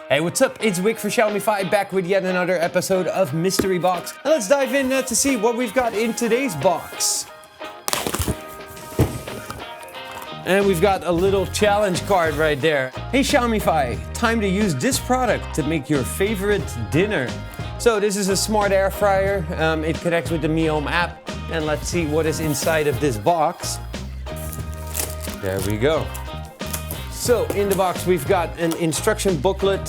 Hey, what's up? It's Wick for Xiaomi Fi, back with yet another episode of Mystery Box. And let's dive in to see what we've got in today's box. And we've got a little challenge card right there. Hey Xiaomi Fi, time to use this product to make your favorite dinner. So this is a smart air fryer. It connects with the Mi Home app. And let's see what is inside of this box. There we go. So in the box we've got an instruction booklet,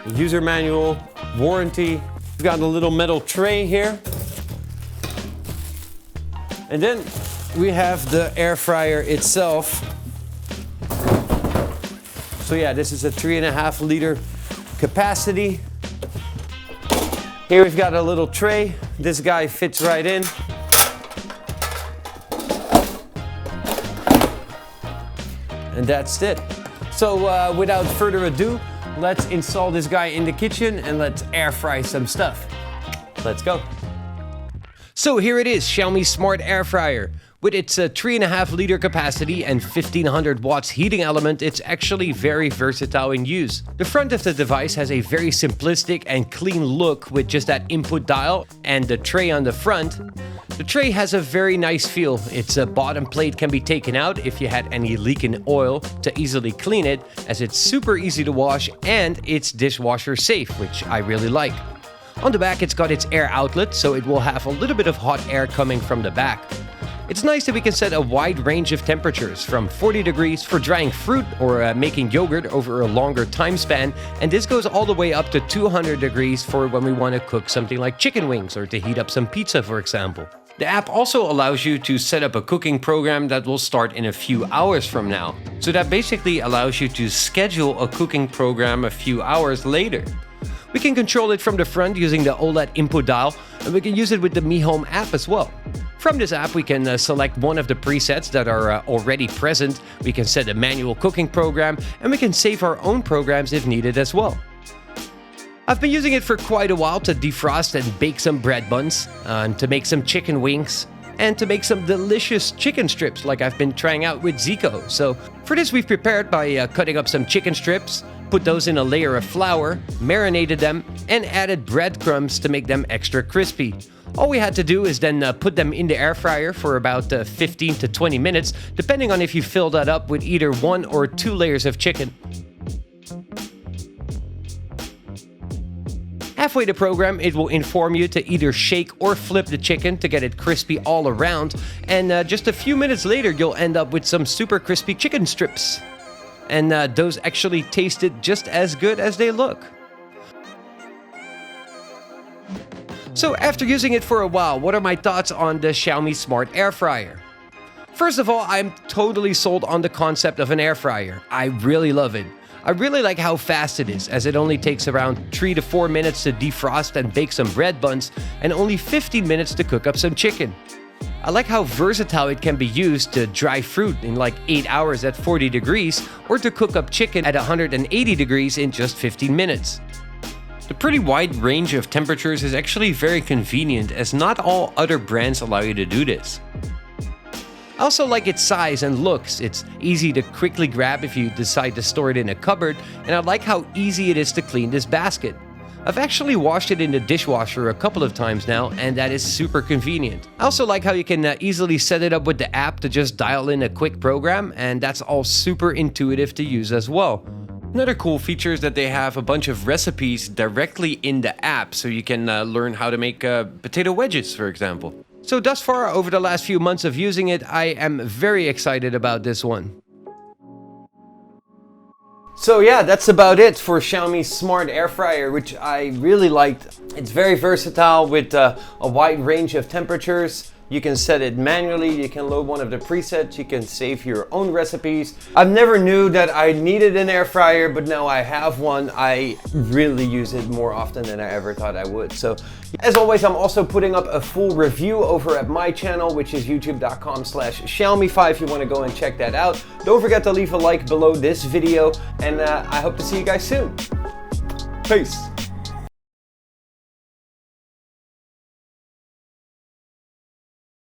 a user manual, warranty. We've got a little metal tray here. And then we have the air fryer itself. So yeah, this is a 3.5 liter capacity. Here we've got a little tray. This guy fits right in. And that's it. So without further ado, let's install this guy in the kitchen and let's air fry some stuff. Let's go. So here it is, Xiaomi Smart Air Fryer. With its 3.5 liter capacity and 1500 watts heating element, it's actually very versatile in use. The front of the device has a very simplistic and clean look with just that input dial and the tray on the front. The tray has a very nice feel. Its bottom plate can be taken out if you had any leak in oil to easily clean it, as it's super easy to wash and it's dishwasher safe, which I really like. On the back, it's got its air outlet, so it will have a little bit of hot air coming from the back. It's nice that we can set a wide range of temperatures, from 40 degrees for drying fruit or making yogurt over a longer time span, and this goes all the way up to 200 degrees for when we want to cook something like chicken wings or to heat up some pizza, for example. The app also allows you to set up a cooking program that will start in a few hours from now. So that basically allows you to schedule a cooking program a few hours later. We can control it from the front using the OLED input dial, and we can use it with the Mi Home app as well. From this app, we can select one of the presets that are already present, we can set a manual cooking program, and we can save our own programs if needed as well. I've been using it for quite a while to defrost and bake some bread buns, to make some chicken wings, and to make some delicious chicken strips like I've been trying out with Zico. So for this we've prepared by cutting up some chicken strips, put those in a layer of flour, marinated them, and added breadcrumbs to make them extra crispy. All we had to do is then put them in the air fryer for about 15 to 20 minutes, depending on if you fill that up with either 1 or 2 layers of chicken. Halfway the program, it will inform you to either shake or flip the chicken to get it crispy all around, and just a few minutes later you'll end up with some super crispy chicken strips. And those actually tasted just as good as they look. So after using it for a while, what are my thoughts on the Xiaomi Smart Air Fryer? First of all, I'm totally sold on the concept of an air fryer. I really love it. I really like how fast it is, as it only takes around 3 to 4 minutes to defrost and bake some bread buns, and only 15 minutes to cook up some chicken. I like how versatile it can be used to dry fruit in like 8 hours at 40 degrees, or to cook up chicken at 180 degrees in just 15 minutes. The pretty wide range of temperatures is actually very convenient, as not all other brands allow you to do this. I also like its size and looks. It's easy to quickly grab if you decide to store it in a cupboard, and I like how easy it is to clean this basket. I've actually washed it in the dishwasher a couple of times now, and that is super convenient. I also like how you can easily set it up with the app to just dial in a quick program, and that's all super intuitive to use as well. Another cool feature is that they have a bunch of recipes directly in the app, so you can learn how to make potato wedges, for example. So thus far, over the last few months of using it, I am very excited about this one. So yeah, that's about it for Xiaomi Smart Air Fryer, which I really liked. It's very versatile with a wide range of temperatures. You can set it manually, you can load one of the presets, you can save your own recipes. I've never knew that I needed an air fryer, but now I have one. I really use it more often than I ever thought I would. So as always, I'm also putting up a full review over at my channel, which is youtube.com/XiaomiFi if you want to go and check that out. Don't forget to leave a like below this video, and I hope to see you guys soon. Peace.